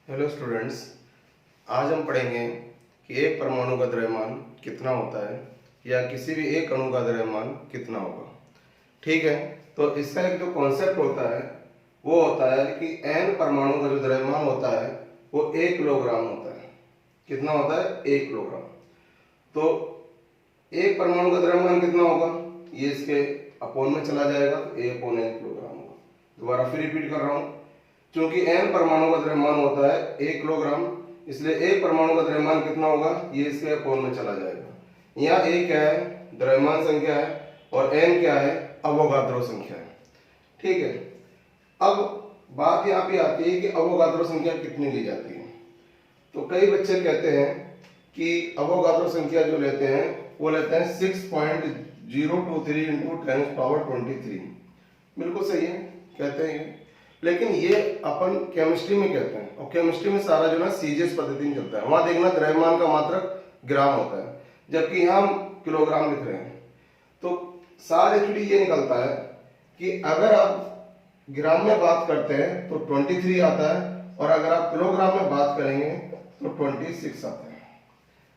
Hello students, आज हम पढ़ेंगे कि एक परमाणु का द्रव्यमान कितना होता है या किसी भी एक अणु का द्रव्यमान कितना होगा। ठीक है, तो इसका एक जो कॉन्सेप्ट होता है वो होता है कि n परमाणु का जो द्रव्यमान होता है वो 1 किलोग्राम होता है। कितना होता है? 1 किलोग्राम। तो एक परमाणु का द्रव्यमान कितना होगा, ये इसके अपोन में चला जाएगा, तो A/N किलोग्राम होगा। दोबारा फिर रिपीट कर रहा हूँ, क्योंकि n परमाणु का द्रव्यमान होता है 1 किलोग्राम, इसलिए एक परमाणु का द्रव्यमान कितना होगा, ये इसके अपोन में चला जाएगा। यहाँ a क्या है? द्रव्यमान संख्या है, और n क्या है? अवोगाद्रो संख्या है। ठीक है, अब बात यहाँ पे आती है कि अवोगाद्रो संख्या कितनी ली जाती है। तो कई बच्चे कहते हैं कि अवोगाद्रो संख्या जो लेते हैं वो लेते हैं 6.023 इंटू 10⁻23। बिल्कुल सही है, कहते हैं, लेकिन ये अपन केमिस्ट्री में कहते हैं, और केमिस्ट्री में सारा जो ना सीजीएस पद्धति में चलता है। वहां देखना द्रव्यमान का मात्रक ग्राम होता है, जबकि यहाँ हम किलोग्राम लिख रहे हैं। तो सार एक्चुअली ये निकलता है कि अगर आप ग्राम में बात करते हैं तो 23 आता है, और अगर आप किलोग्राम में बात करेंगे तो 26 आता है।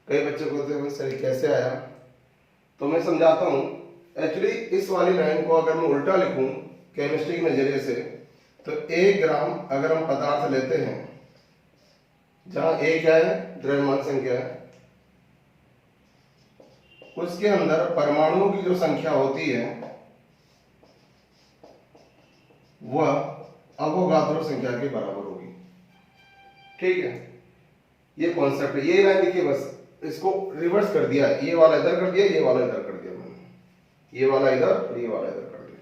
कई बच्चे कहते हैं सर कैसे आया, तो मैं समझाता हूँ। एक्चुअली इस वाली लाइन को अगर मैं उल्टा लिखूं केमिस्ट्री के नजरिए से, तो 1 ग्राम अगर हम पदार्थ लेते हैं, जहां A क्या है? द्रव्यमान संख्या है, उसके अंदर परमाणुओं की जो संख्या होती है वह अवोगाद्रो संख्या के बराबर होगी। ठीक है, ये कॉन्सेप्ट है। ये लाइन देखिए, बस इसको रिवर्स कर दिया, ये वाला इधर कर दिया, ये वाला इधर कर दिया मैंने, ये वाला इधर और ये वाला इधर कर दिया।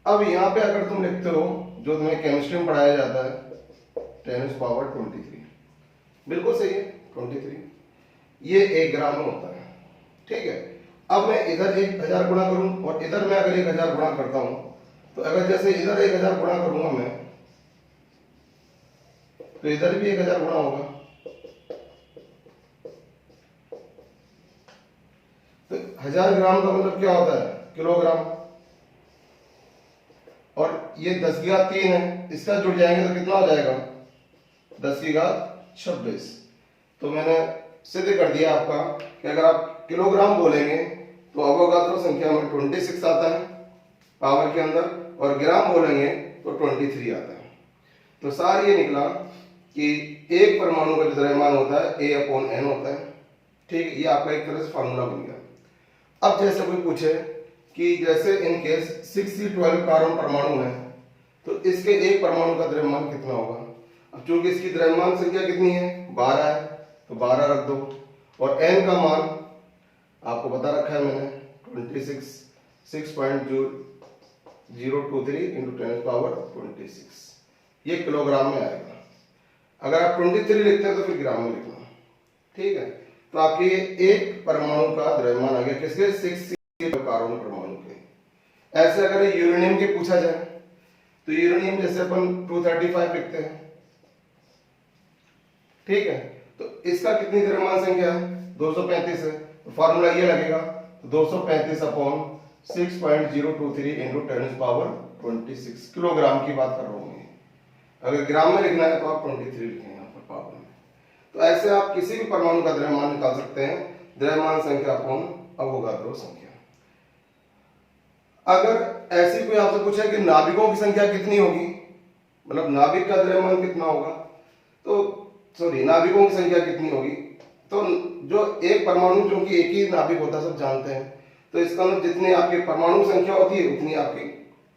अब यहाँ पे अगर तुम लिखते हो जो तुम्हें केमिस्ट्री में पढ़ाया जाता है 10⁻23, बिल्कुल सही है 23, ये 1 ग्राम में होता है। ठीक है, अब मैं इधर 1000 गुणा करूं और इधर मैं अगर 1000 गुणा करता हूं, तो अगर जैसे इधर 1000 गुणा करूंगा मैं, तो इधर भी 1000 गुणा होगा। तो 1000 ग्राम का मतलब क्या होता है? किलोग्राम। और ये 10 की घात 3 है, इसका जुड़ जाएंगे तो कितना हो जाएगा? 10 की घात 26। तो मैंने सिद्ध कर दिया आपका कि अगर आप किलोग्राम बोलेंगे तो अवोगाद्रो संख्या में 26 आता है पावर के अंदर, और ग्राम बोलेंगे तो 23 आता है। तो सार ये निकला कि एक परमाणु का जो द्रव्यमान होता है A/N होता है। ठीक है, ये आपका एक तरह से फॉर्मूला बन गया। अब जैसे कोई पूछे कि जैसे इन केस 6C12 कार्बन परमाणु है, तो इसके एक परमाणु का द्रव्यमान कितना होगा। अब चूंकि इसकी द्रव्यमान संख्या कितनी है? 12 है, तो 12 रख दो, और n का मान आपको बता रखा है मैंने 6.023 इंटू 10⁻26, ये किलोग्राम में आएगा। अगर आप 23 लिखते हैं तो फिर ग्राम में लिखना। ठीक है, तो आपके एक परमाणु का द्रव्यमान आ गया किसके? 6C कार्बन परमाणु के। ऐसे अगर यूरेनियम के पूछा जाए, तो यूरेनियम जैसे अपन 235 लिखते हैं। ठीक है, तो इसका कितनी द्रव्यमान संख्या है? 235 है, तो फॉर्मूला ये लगेगा 235/6.023 इंटू 10⁻26 किलोग्राम की बात कर रहा हूं मैं। अगर ग्राम में लिखना है तो आप 23 लिखेंगे यहाँ पर पावर में। तो ऐसे आप किसी भी परमाणु का द्रव्यमान निकाल सकते हैं, द्रव्यमान संख्या अपॉन अवोगाद्रो संख्या। अगर ऐसी कोई आपसे पूछे कि नाभिकों की संख्या कितनी होगी, मतलब नाभिक का द्रव्यमान कितना होगा, तो नाभिकों की संख्या कितनी होगी, तो जो एक परमाणु, जो कि एक ही नाभिक होता है, सब जानते हैं, तो इसका मतलब जितनी आपकी परमाणु संख्या होती है उतनी आपकी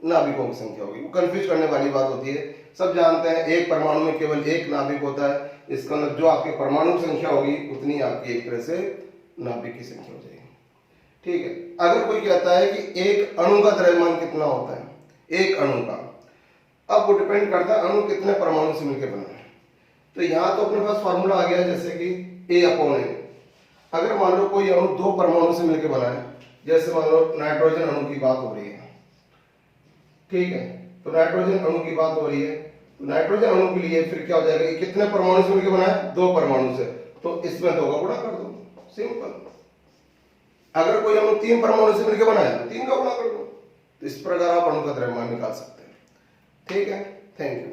नाभिकों की संख्या होगी। वो कंफ्यूज करने वाली बात होती है। सब जानते हैं एक परमाणु में केवल एक नाभिक होता है, इसका मतलब जो आपकी परमाणु संख्या होगी उतनी आपकी एक तरह से नाभिक की संख्या हो जाएगी। ठीक है, अगर कोई कहता है कि एक अणु का द्रव्यमान कितना होता है, एक अणु का, अब वो डिपेंड करता है अणु कितने परमाणु से मिलकर बना है। तो यहां तो अपने पास फॉर्मूला आ गया, जैसे कि A/N। अगर मान लो कोई अणु 2 परमाणु से मिलकर बना है, जैसे मान लो नाइट्रोजन अणु की बात हो रही है। ठीक है, तो नाइट्रोजन अणु की बात हो रही है, तो नाइट्रोजन अणु के लिए फिर क्या हो जाएगा? कितने परमाणु से मिलकर बना है? 2 परमाणु से, तो इसमें 2 का गुणा कर दो, सिंपल। अगर कोई अणु 3 परमाणु से मिलकर बना है तो 3 का गुणा कर दो। तो इस प्रकार आप अणु का द्रव्यमान निकाल सकते हैं। ठीक है, थैंक यू।